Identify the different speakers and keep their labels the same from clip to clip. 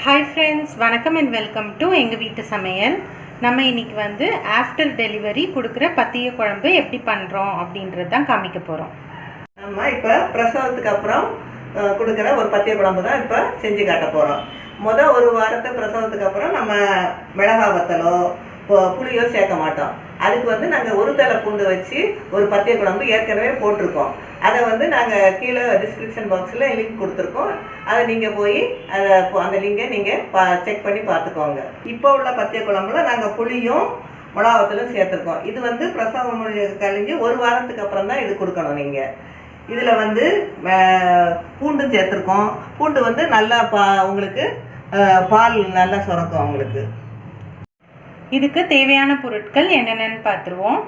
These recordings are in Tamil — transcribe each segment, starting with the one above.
Speaker 1: ஹாய் ஃப்ரெண்ட்ஸ், வணக்கம் அண்ட் வெல்கம் டு எங்கள் வீட்டு சமையல். நம்ம இன்றைக்கி வந்து ஆஃப்டர் டெலிவரி கொடுக்குற பத்திய குழம்பு எப்படி பண்ணுறோம் அப்படின்றது தான் காமிக்க போகிறோம்.
Speaker 2: நம்ம இப்போ பிரசவத்துக்கு அப்புறம் கொடுக்குற ஒரு பத்திய குழம்பு தான் இப்போ செஞ்சு காட்ட போகிறோம். ஒரு வாரத்தை பிரசவத்துக்கு அப்புறம் நம்ம மிளகா வத்தலோ புளியோ சேர்க்க மாட்டோம். அதுக்கு வந்து நாங்கள் ஒரு தலை பூண்டு வச்சு ஒரு பத்திய குழம்பு ஏற்கனவே போட்டிருக்கோம். அதை வந்து நாங்கள் கீழே டிஸ்கிரிப்ஷன் பாக்ஸில் லிங்க் கொடுத்துருக்கோம். அதை நீங்கள் போய் அந்த லிங்கை நீங்கள் செக் பண்ணி பார்த்துக்கோங்க. இப்போ உள்ள பத்திய குழம்புல நாங்கள் புளியும் மிளகாவத்தலும் சேர்த்துருக்கோம். இது வந்து பிரசவம் கழிஞ்சு ஒரு வாரத்துக்கு அப்புறம் தான் இது கொடுக்கணும். நீங்கள் இதில் வந்து பூண்டும் சேர்த்துருக்கோம். பூண்டு வந்து நல்லா உங்களுக்கு பால் நல்லா சுரக்கும். உங்களுக்கு
Speaker 1: இதுக்கு தேவையான பொருட்கள் என்னென்னு பார்த்துருவோம்.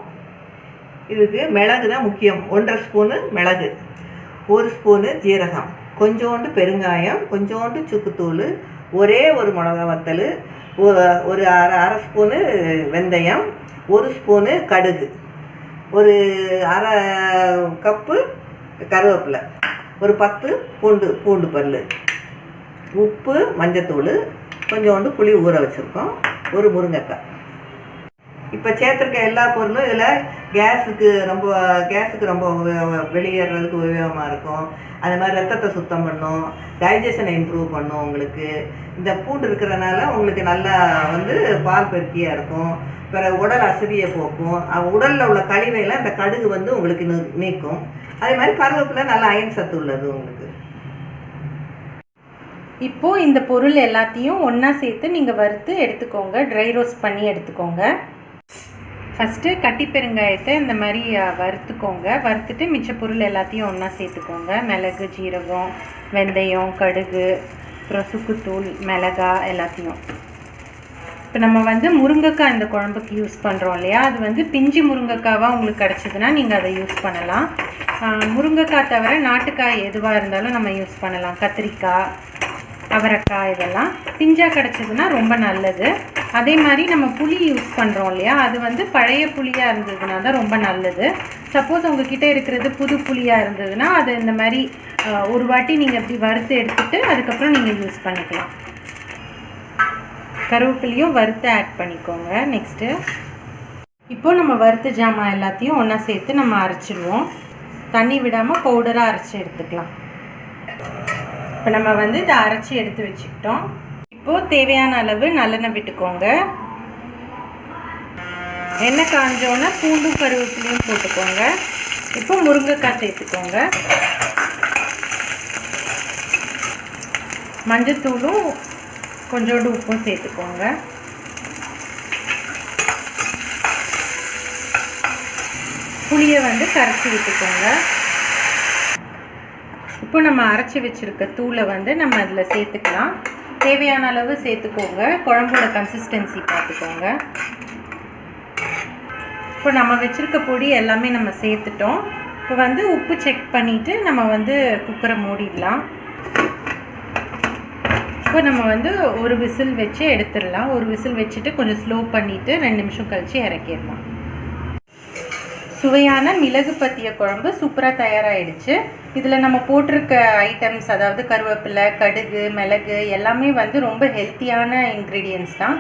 Speaker 2: இதுக்கு மிளகு தான் முக்கியம். 1.5 ஸ்பூனு மிளகு, 1 ஸ்பூனு ஜீரகம், கொஞ்சோண்டு பெருங்காயம், கொஞ்சோண்டு சுக்குத்தூள், ஒரே ஒரு மிளகா வத்தல், ஒரு அரை ஸ்பூனு வெந்தயம், 1 ஸ்பூனு கடுகு, ஒரு அரை கப்பு கருவேப்பிலை, ஒரு 10 பூண்டு பல், உப்பு, மஞ்சத்தூள், கொஞ்சோண்டு புளி ஊற வச்சுருக்கோம், ஒரு முருங்கைக்காய். இப்போ சேர்த்துருக்க எல்லா பொருளும் இதில் கேஸுக்கு ரொம்ப வெளியேறதுக்கு உபயோகமாக இருக்கும். அது மாதிரி ரத்தத்தை சுத்தம் பண்ணும், டைஜஷனை இம்ப்ரூவ் பண்ணும். உங்களுக்கு இந்த பூண்டு இருக்கிறதுனால உங்களுக்கு நல்லா வந்து பால் பெருக்கியாக இருக்கும். பிறகு உடல் அசதியை போக்கும். உடலில் உள்ள கழிவையெல்லாம் இந்த கடுகு வந்து உங்களுக்கு நீக்கும். அதே மாதிரி கருவேப்பிலை நல்லா அயன் சத்து உள்ளது உங்களுக்கு.
Speaker 1: இப்போது இந்த பொருள் எல்லாத்தையும் ஒன்றா சேர்த்து நீங்கள் வறுத்து எடுத்துக்கோங்க. ட்ரை ரோஸ்ட் பண்ணி எடுத்துக்கோங்க. ஃபஸ்ட்டு கட்டி பெருங்காயத்தை இந்த மாதிரி வறுத்துக்கோங்க. வறுத்துட்டு மிச்ச பொருள் எல்லாத்தையும் ஒன்றா சேர்த்துக்கோங்க. மிளகு, ஜீரகம், வெந்தயம், கடுகு, அப்புறம் சுக்குத்தூள், மிளகாய் எல்லாத்தையும். இப்போ நம்ம வந்து முருங்கைக்காய் இந்த குழம்புக்கு யூஸ் பண்ணுறோம் இல்லையா, அது வந்து பிஞ்சு முருங்கைக்காவாக உங்களுக்கு கிடச்சிதுன்னா நீங்கள் அதை யூஸ் பண்ணலாம். முருங்கைக்காய் தவிர நாட்டுக்காய் எதுவாக இருந்தாலும் நம்ம யூஸ் பண்ணலாம். கத்திரிக்காய், அவரைக்காய் இதெல்லாம் பிஞ்சாக கிடச்சிதுன்னா ரொம்ப நல்லது. அதே மாதிரி நம்ம புளி யூஸ் பண்ணுறோம் இல்லையா, அது வந்து பழைய புளியாக இருந்ததுன்னா தான் ரொம்ப நல்லது. சப்போஸ் உங்ககிட்ட இருக்கிறது புது புளியாக இருந்ததுன்னா அது இந்த மாதிரி ஒரு வாட்டி நீங்கள் இப்படி வறுத்து எடுத்துகிட்டு அதுக்கப்புறம் நீங்கள் யூஸ் பண்ணிக்கலாம். கருவேப்பிலையும் வறுத்து ஆட் பண்ணிக்கோங்க. நெக்ஸ்ட்டு இப்போது நம்ம வறுத்த ஜாமான் எல்லாத்தையும் ஒன்றா சேர்த்து நம்ம அரைச்சிடுவோம். தண்ணி விடாமல் பவுடராக அரைச்சி எடுத்துக்கலாம். இப்போ நம்ம வந்து இதை அரைச்சி எடுத்து வச்சுக்கிட்டோம். இப்போது தேவையான அளவு நல்லெண்ணெய் விட்டுக்கோங்க. எண்ணெய் காஞ்சோன்னா பூண்டும் கருவேப்பிலையும் போட்டுக்கோங்க. இப்போ முருங்கைக்காய் சேர்த்துக்கோங்க. மஞ்சத்தூளும் கொஞ்சோண்டு உப்பும் சேர்த்துக்கோங்க. புளியை வந்து கரைச்சி விட்டுக்கோங்க. இப்போ நம்ம அரைச்சி வச்சுருக்க தூளை வந்து நம்ம அதில் சேர்த்துக்கலாம். தேவையான அளவு சேர்த்துக்கோங்க. குழம்போட கன்சிஸ்டன்சி பார்த்துக்கோங்க. இப்போ நம்ம வச்சுருக்க பொடி எல்லாமே நம்ம சேர்த்துட்டோம். இப்போ வந்து உப்பு செக் பண்ணிவிட்டு நம்ம வந்து குக்கரை மூடிடலாம். இப்போ நம்ம வந்து ஒரு விசில் வச்சு எடுத்துடலாம். ஒரு விசில் வச்சுட்டு கொஞ்சம் ஸ்லோ பண்ணிவிட்டு 2 நிமிஷம் கழித்து இறக்கிடலாம். சுவையான மிளகு பத்திய குழம்பு சூப்பராக தயாராகிடுச்சு. இதில் நம்ம போட்டிருக்க ஐட்டம்ஸ், அதாவது கருவேப்பிலை, கடுகு, மிளகு எல்லாமே வந்து ரொம்ப ஹெல்த்தியான இன்க்ரீடியன்ட்ஸ் தான்.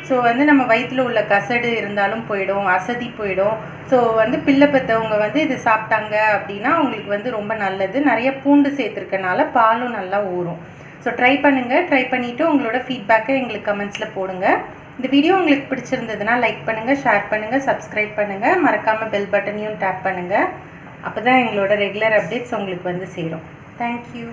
Speaker 1: ஸோ வந்து நம்ம வயிற்றில் உள்ள கசடு இருந்தாலும் போயிடும், அசதி போயிடும். ஸோ வந்து பிள்ளை பெற்றவங்க வந்து இது சாப்பிட்டாங்க அப்படின்னா அவங்களுக்கு வந்து ரொம்ப நல்லது. நிறைய பூண்டு சேர்த்துருக்கனால பாலும் நல்லா ஊறும். ஸோ ட்ரை பண்ணுங்கள். ட்ரை பண்ணிவிட்டு உங்களோட ஃபீட்பேக்கை எங்களுக்கு கமெண்ட்ஸில் போடுங்க. இந்த வீடியோ உங்களுக்கு பிடிச்சிருந்ததுன்னா லைக் பண்ணுங்கள், ஷேர் பண்ணுங்கள், சப்ஸ்கிரைப் பண்ணுங்கள். மறக்காமல் பெல் பட்டனையும் டேப் பண்ணுங்கள். அப்போ தான் எங்களோட ரெகுலர் அப்டேட்ஸ் உங்களுக்கு வந்து சேரும். தேங்க்யூ.